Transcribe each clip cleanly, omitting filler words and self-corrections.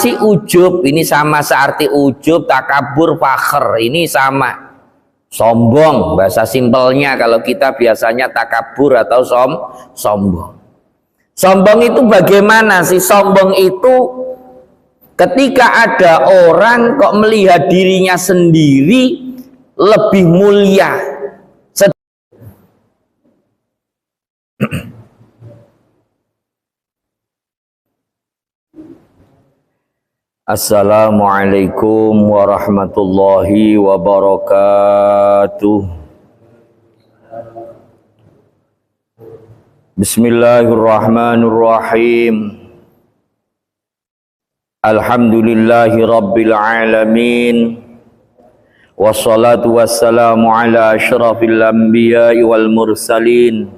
Si ujub ini sama searti ujub, takabur, fakhr ini sama. Sombong bahasa simpelnya kalau kita biasanya takabur atau sombong. Sombong itu bagaimana sih? Sombong itu ketika ada orang kok melihat dirinya sendiri lebih mulia. Assalamualaikum warahmatullahi wabarakatuh. Bismillahirrahmanirrahim. Alhamdulillahi rabbil alamin. Wassalatu wassalamu ala asyrafil anbiya'i wal mursalin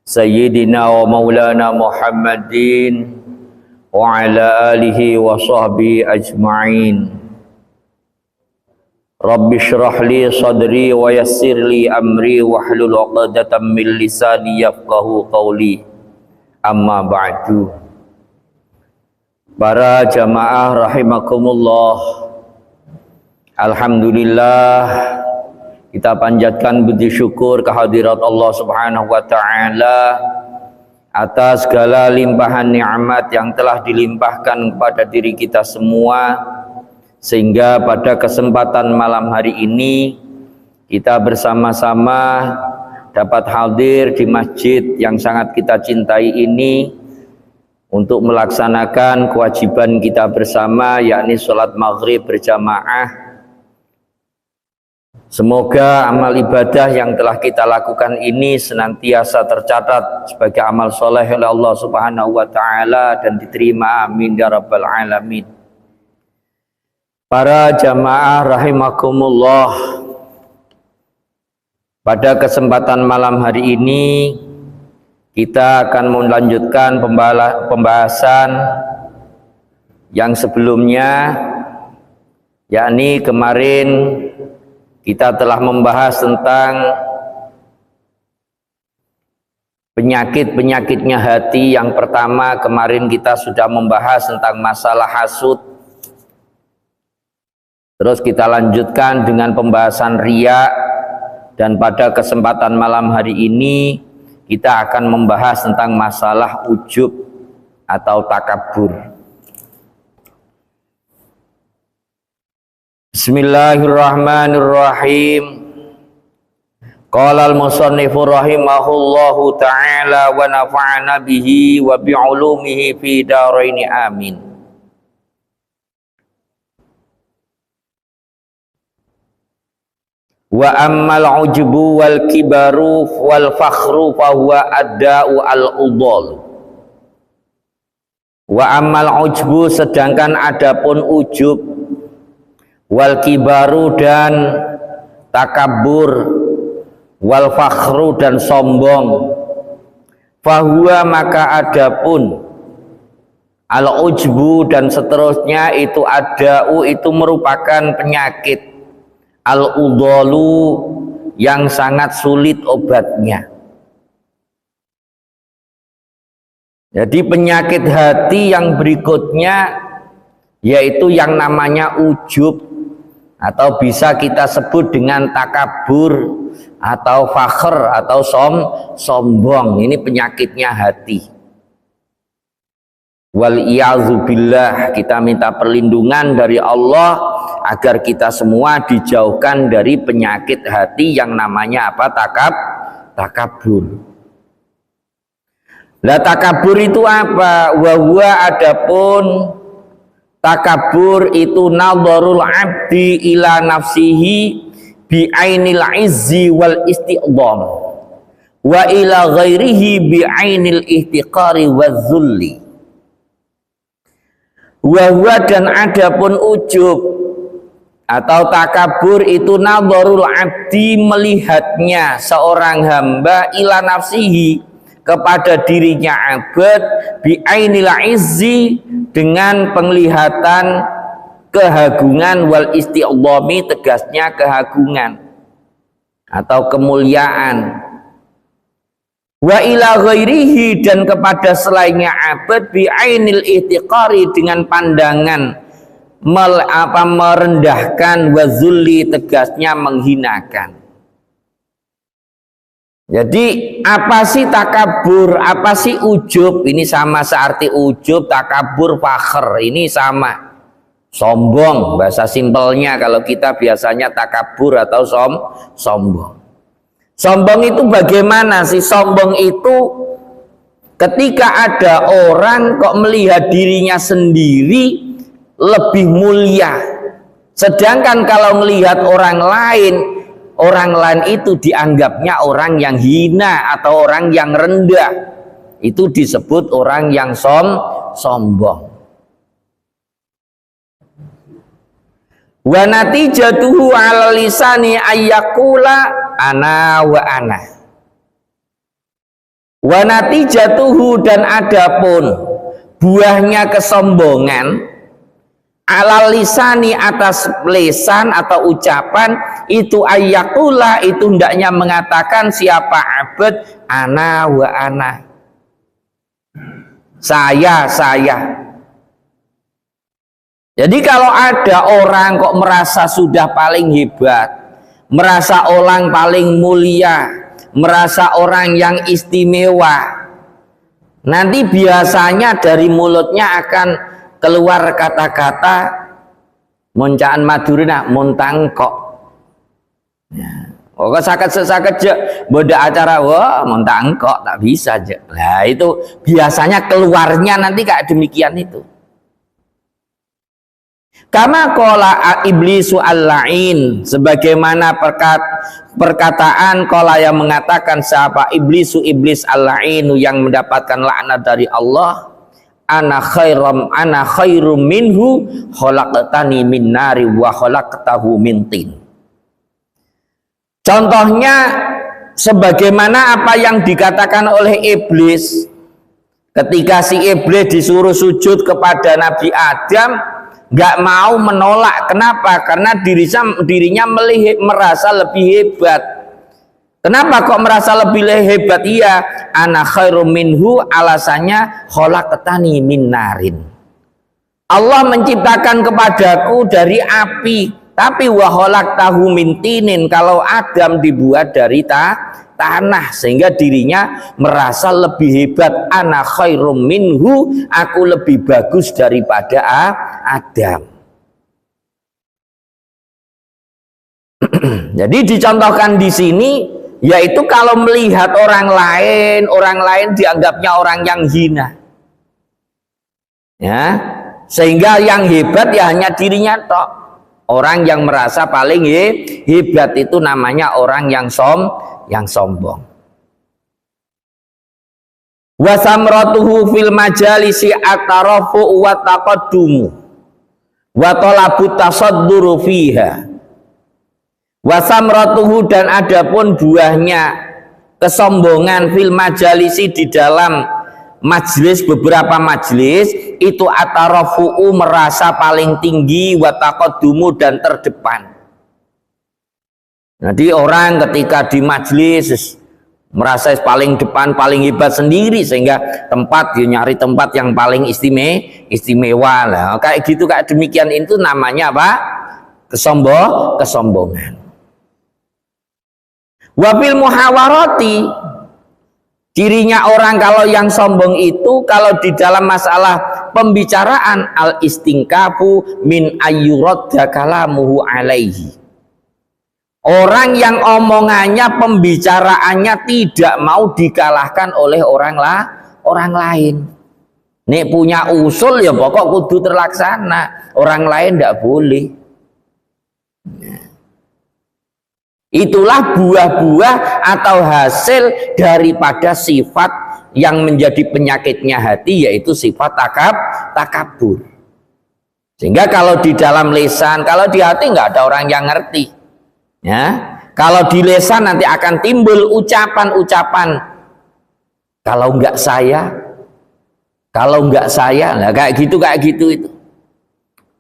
Sayyidina wa maulana Muhammadin wa ala alihi wa sahbihi ajma'in. Rabbi shrah li sadri wa yassir li amri wahlul 'uqdatam min lisani yafqahu qawli. Amma ba'du. Para jamaah rahimakumullah, alhamdulillah kita panjatkan puji syukur kehadirat Allah Subhanahu wa taala atas segala limpahan nikmat yang telah dilimpahkan kepada diri kita semua, sehingga pada kesempatan malam hari ini kita bersama-sama dapat hadir di masjid yang sangat kita cintai ini untuk melaksanakan kewajiban kita bersama, yakni sholat maghrib berjamaah. Semoga amal ibadah yang telah kita lakukan ini senantiasa tercatat sebagai amal soleh oleh Allah Subhanahu wa taala dan diterima, amin ya rabbal alamin. Para jamaah rahimakumullah, pada kesempatan malam hari ini kita akan melanjutkan pembahasan yang sebelumnya, yakni kemarin kita telah membahas tentang penyakit-penyakitnya hati. Yang pertama kemarin kita sudah membahas tentang masalah hasud. Terus kita lanjutkan dengan pembahasan riya. Dan pada kesempatan malam hari ini kita akan membahas tentang masalah ujub atau takabur. Bismillahirrahmanirrahim. Qala al-musannifu rahimahullahu ta'ala wa nafa'ana bihi wa bi'ulumihi fi daraini amin. Wa ammal ujbu wal kibaru wal fakhru fa huwa adda'u al-udhal. Wa ammal ujbu, sedangkan adapun ujub, wal kibaru dan takabur, wal fakhru dan sombong, fahuwa maka adapun al ujbu dan seterusnya itu ada'u itu merupakan penyakit al udhalu yang sangat sulit obatnya. Jadi penyakit hati yang berikutnya yaitu yang namanya ujub, atau bisa kita sebut dengan takabur atau fakhr atau sombong. Ini penyakitnya hati. Wal iyadzubillah, kita minta perlindungan dari Allah agar kita semua dijauhkan dari penyakit hati yang namanya apa? Takabur. Lah takabur itu apa? Wa huwa adapun takabur itu nadharul abdi ila nafsihi bi ainil izzi wal isti'dham wa ila ghairihi bi ainil ihtiqari waz zulli. Wa huwa, dan adapun ujub atau takabur itu nadharul abdi, melihatnya seorang hamba ila nafsihi, kepada dirinya abad, bi ainil izzi, dengan penglihatan kehagungan, wal isti'dhami, tegasnya kehagungan atau kemuliaan. wa ila ghairihi, dan kepada selainnya abad, bi ainil ihtiqari, dengan pandangan merendahkan, wa zulli, tegasnya menghinakan. Jadi apa sih takabur, apa sih ujub? Ini sama searti ujub, takabur, fakhr, ini sama. Sombong, bahasa simpelnya kalau kita biasanya takabur atau sombong. Sombong itu bagaimana sih? Sombong itu ketika ada orang kok melihat dirinya sendiri lebih mulia, sedangkan kalau melihat orang lain itu dianggapnya orang yang hina atau orang yang rendah. Itu disebut orang yang sombong. Wa natijatuhu ala lisani ayyakula ana wa ana. Wa natijatuhu, dan adapun buahnya kesombongan, ala lisani, atas lisan atau ucapan, itu ayyakula, itu hendaknya mengatakan siapa abad, ana wa ana, saya. Jadi kalau ada orang kok merasa sudah paling hebat, merasa orang paling mulia, merasa orang yang istimewa, nanti biasanya dari mulutnya akan keluar kata-kata moncaan Madurina, montangkok. Oh, sakit je, beda acara, wah montangkok, tak bisa je. Nah itu biasanya keluarnya nanti kayak demikian itu. Kama qala iblisu al-la'in, sebagaimana perkataan qala yang mengatakan siapa iblis al-la'inu, yang mendapatkan laknat dari Allah, ana khairum minhu khalaqtani min nari wa khalaqtahu min tin. Contohnya sebagaimana apa yang dikatakan oleh iblis ketika si iblis disuruh sujud kepada Nabi Adam, nggak mau menolak. Kenapa? Karena dirinya merasa lebih hebat. Kenapa kok merasa lebih hebat? Iya, ana khairum minhu, alasannya khalaqtani min narin. Allah menciptakan kepadaku dari api, tapi wa khalaqtahu min tinin, kalau Adam dibuat dari tanah, sehingga dirinya merasa lebih hebat. Ana khairum minhu, aku lebih bagus daripada Adam. Jadi dicontohkan di sini, yaitu kalau melihat orang lain dianggapnya orang yang hina, ya, sehingga yang hebat ya hanya dirinya tok. Orang yang merasa paling hebat itu namanya orang yang sombong. Wa samratuhu fil majalisi atarafu wa taqaddumu wa talabu tasadduru fiha. Wa samratuhu, dan adapun buahnya kesombongan fil majalisi, di dalam majlis, beberapa majlis itu atarafu, merasa paling tinggi, wa taqaddumu, dan terdepan. Jadi orang ketika di majlis merasa paling depan, paling hebat sendiri, sehingga dia nyari tempat yang paling istimewa lah. Kayak gitu, kayak demikian, itu namanya apa? Kesombongan. Wafil muhawarati, cirinya orang kalau yang sombong itu, kalau di dalam masalah pembicaraan, al istingkafu min ayyuradda kalamuhu alaihi. Orang yang omongannya, pembicaraannya tidak mau dikalahkan oleh orang lain. Nek punya usul ya pokok kudu terlaksana, orang lain tidak boleh. Itulah buah-buah atau hasil daripada sifat yang menjadi penyakitnya hati, yaitu sifat takabur. Sehingga kalau di dalam lisan, kalau di hati nggak ada orang yang ngerti. Ya, kalau di lisan nanti akan timbul ucapan-ucapan, kalau nggak saya, nah kayak gitu itu.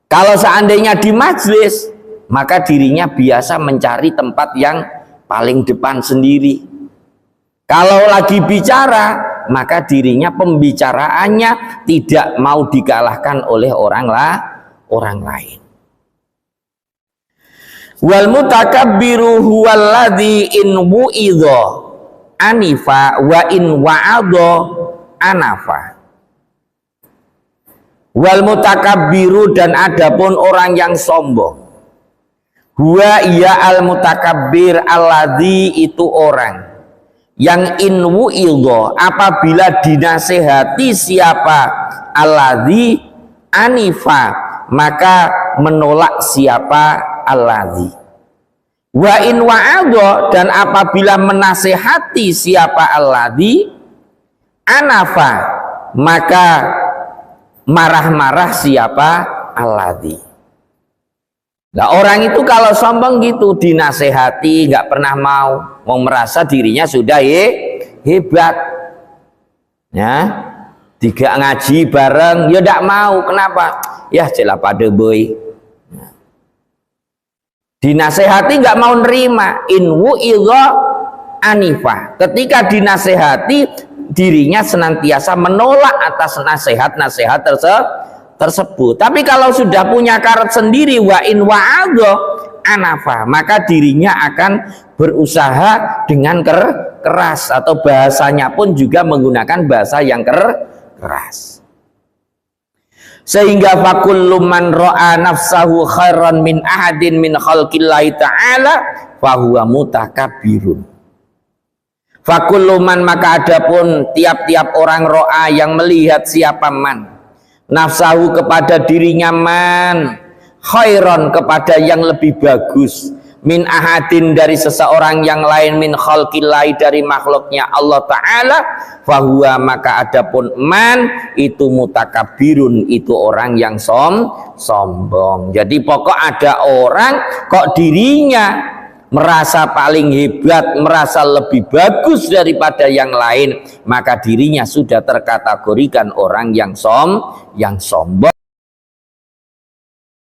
Kalau seandainya di majelis, maka dirinya biasa mencari tempat yang paling depan sendiri. Kalau lagi bicara, maka dirinya pembicaraannya tidak mau dikalahkan oleh orang lain. Wal mutakabbiru huwallazi in wu'idha anifa wa in wa'adha anafa. Wal mutakabbiru, dan adapun orang yang sombong, huwa iya al mutakabbir alladzi, itu orang yang in wu'idha, apabila dinasehati siapa, alladzi anifa, maka menolak siapa alladzi. Wa in wa'adha, dan apabila menasehati siapa alladzi anafa, maka marah-marah siapa alladzi. Nah, orang itu kalau sombong gitu, dinasehati nggak pernah mau merasa dirinya sudah hebat, ya, tidak ngaji bareng, ya tidak mau. Kenapa? Ya celah pada boy. Dinasehati nggak mau nerima. In wu'idha anifa, ketika dinasehati dirinya senantiasa menolak atas nasihat-nasihat tersebut. Tapi kalau sudah punya karat sendiri, wa in wa'adha anafa, maka dirinya akan berusaha dengan keras, atau bahasanya pun juga menggunakan bahasa yang keras. Sehingga fakullu man ra'a nafsahu khairan min ahadin min khalqillahi ta'ala fahuwa mutakabbirun. Fakulluman, maka adapun tiap-tiap orang ro'a yang melihat siapa man nafsahu, kepada dirinya man, khairon, kepada yang lebih bagus, min ahadin, dari seseorang yang lain, min khalqillahi, dari makhluknya Allah Ta'ala, fahuwa, maka adapun man itu mutakabbirun, itu orang yang sombong. Jadi pokok ada orang kok dirinya merasa paling hebat, merasa lebih bagus daripada yang lain, maka dirinya sudah terkategorikan orang yang sombong.